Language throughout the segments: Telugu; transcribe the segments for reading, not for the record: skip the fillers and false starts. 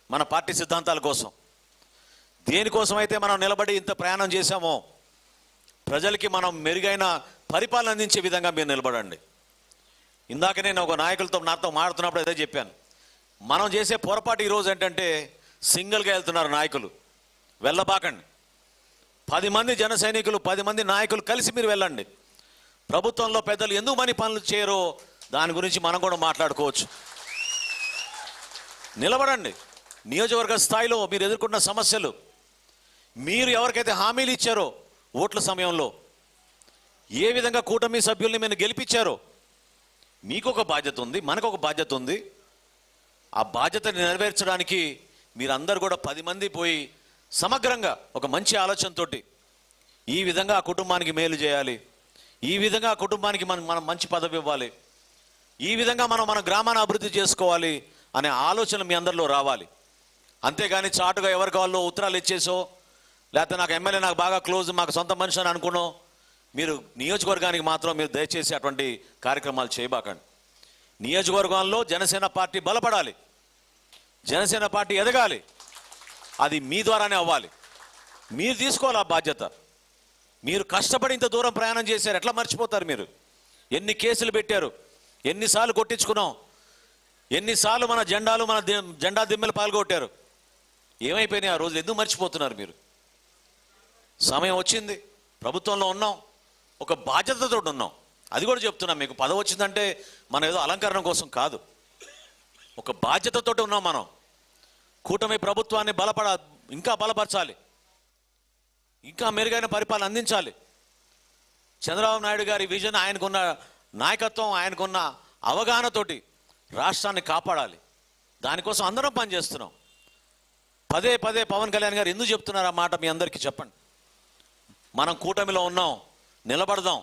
మన పార్టీ సిద్ధాంతాల కోసం, దేనికోసం అయితే మనం నిలబడి ఇంత ప్రయాణం చేశామో ప్రజలకి మనం మెరుగైన పరిపాలన అందించే విధంగా మీరు నిలబడండి. ఇందాక నేను ఒక నాయకులతో నాతో మాట్లాడుతున్నప్పుడు అదే చెప్పాను. మనం చేసే పొరపాటు ఈరోజు ఏంటంటే సింగిల్గా వెళ్తున్నారు నాయకులు. వెళ్ళబాకండి. 10 మంది జన సైనికులు, 10 మంది నాయకులు కలిసి మీరు వెళ్ళండి. ప్రభుత్వంలో పెద్దలు ఎందుకు మని పనులు చేయరో దాని గురించి మనం కూడా మాట్లాడుకోవచ్చు. నిలబడండి. నియోజకవర్గ స్థాయిలో మీరు ఎదుర్కొన్న సమస్యలు, మీరు ఎవరికైతే హామీలు ఇచ్చారో ఓట్ల సమయంలో, ఏ విధంగా కూటమి సభ్యుల్ని మీరు గెలిపించారో, మీకు ఒక బాధ్యత ఉంది, మనకు ఒక బాధ్యత ఉంది. ఆ బాధ్యతని నెరవేర్చడానికి మీరందరూ కూడా 10 మంది పోయి సమగ్రంగా ఒక మంచి ఆలోచనతోటి ఈ విధంగా ఆ కుటుంబానికి మేలు చేయాలి, ఈ విధంగా ఆ కుటుంబానికి మనం మంచి పదవి ఇవ్వాలి, ఈ విధంగా మనం మన గ్రామాన్ని అభివృద్ధి చేసుకోవాలి అనే ఆలోచన మీ అందరిలో రావాలి. అంతేగాని చాటుగా ఎవరికి వాళ్ళు ఉత్తరాలు ఇచ్చేసో, లేకపోతే నాకు ఎమ్మెల్యే నాకు బాగా క్లోజ్, మాకు సొంత మనిషి అని అనుకునో మీరు నియోజకవర్గానికి మాత్రం మీరు దయచేసి అటువంటి కార్యక్రమాలు చేయబాకండి. నియోజకవర్గంలో జనసేన పార్టీ బలపడాలి, జనసేన పార్టీ ఎదగాలి. అది మీ ద్వారానే అవ్వాలి. మీరు తీసుకోవాలి ఆ బాధ్యత. మీరు కష్టపడి ఇంత దూరం ప్రయాణం చేశారు, ఎట్లా మర్చిపోతారు మీరు? ఎన్ని కేసులు పెట్టారు, ఎన్నిసార్లు కొట్టించుకున్నాం, ఎన్నిసార్లు మన జెండాలు మన జెండా దిమ్మెలు పాల్గొట్టారు. ఏమైపోయినాయి ఆ రోజులు? ఎందుకు మర్చిపోతున్నారు మీరు? సమయం వచ్చింది, ప్రభుత్వంలో ఉన్నాం, ఒక బాధ్యతతో ఉన్నాం. అది కూడా చెప్తున్నాం మీకు. పదవి వచ్చిందంటే మనం ఏదో అలంకరణ కోసం కాదు, ఒక బాధ్యతతో ఉన్నాం. మనం కూటమి ప్రభుత్వాన్ని ఇంకా బలపరచాలి, ఇంకా మెరుగైన పరిపాలన అందించాలి. చంద్రబాబు నాయుడు గారి విజన్, ఆయనకున్న నాయకత్వం, ఆయనకున్న అవగాహనతోటి రాష్ట్రాన్ని కాపాడాలి. దానికోసం అందరం పనిచేస్తున్నాం. పదే పదే పవన్ కళ్యాణ్ గారు ఎందుకు చెప్తున్నారు ఆ మాట? మీ అందరికీ చెప్పండి. మనం కూటమిలో ఉన్నాం, నిలబడదాం,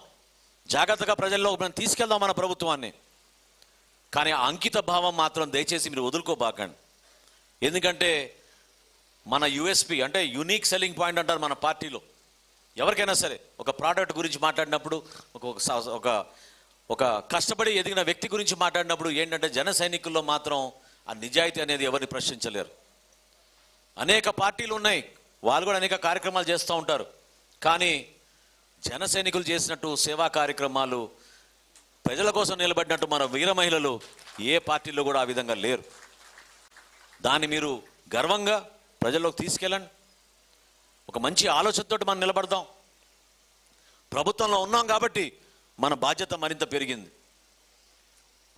జాగ్రత్తగా ప్రజల్లో మనం తీసుకెళ్దాం మన ప్రభుత్వాన్ని. కానీ ఆ అంకిత భావం మాత్రం దయచేసి మీరు వదులుకోబాకండి. ఎందుకంటే మన యూఎస్పీ అంటే యూనిక్ సెల్లింగ్ పాయింట్ అంటారు మన పార్టీలో. ఎవరికైనా సరే ఒక ప్రోడక్ట్ గురించి మాట్లాడినప్పుడు, ఒక కష్టపడి ఎదిగిన వ్యక్తి గురించి మాట్లాడినప్పుడు ఏంటంటే జన సైనికుల్లో మాత్రం ఆ నిజాయితీ అనేది ఎవరిని ప్రశ్నించలేరు. అనేక పార్టీలు ఉన్నాయి, వాళ్ళు కూడా అనేక కార్యక్రమాలు చేస్తూ ఉంటారు. కానీ జన సైనికులు చేసినట్టు సేవా కార్యక్రమాలు, ప్రజల కోసం నిలబడినట్టు మన వీర మహిళలు ఏ పార్టీలో కూడా ఆ విధంగా లేరు. దాన్ని మీరు గర్వంగా ప్రజల్లోకి తీసుకెళ్ళండి. ఒక మంచి ఆలోచనతో మనం నిలబడదాం. ప్రభుత్వంలో ఉన్నాం కాబట్టి మన బాధ్యత మరింత పెరిగింది.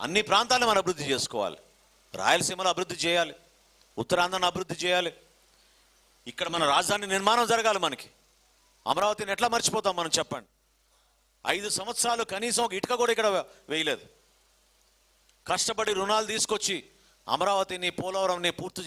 అన్ని ప్రాంతాలను మనం అభివృద్ధి చేసుకోవాలి. రాయలసీమలో అభివృద్ధి చేయాలి, ఉత్తరాంధ్రను అభివృద్ధి చేయాలి. ఇక్కడ మన రాజధాని నిర్మాణం జరగాలి. మనకి అమరావతిని ఎట్లా మర్చిపోతాం మనం? చెప్పండి. 5 సంవత్సరాలు కనీసం ఒక ఇటుక కూడా ఇక్కడ వేయలేదు. కష్టపడి రుణాలు తీసుకొచ్చి అమరావతిని, పోలవరంని పూర్తి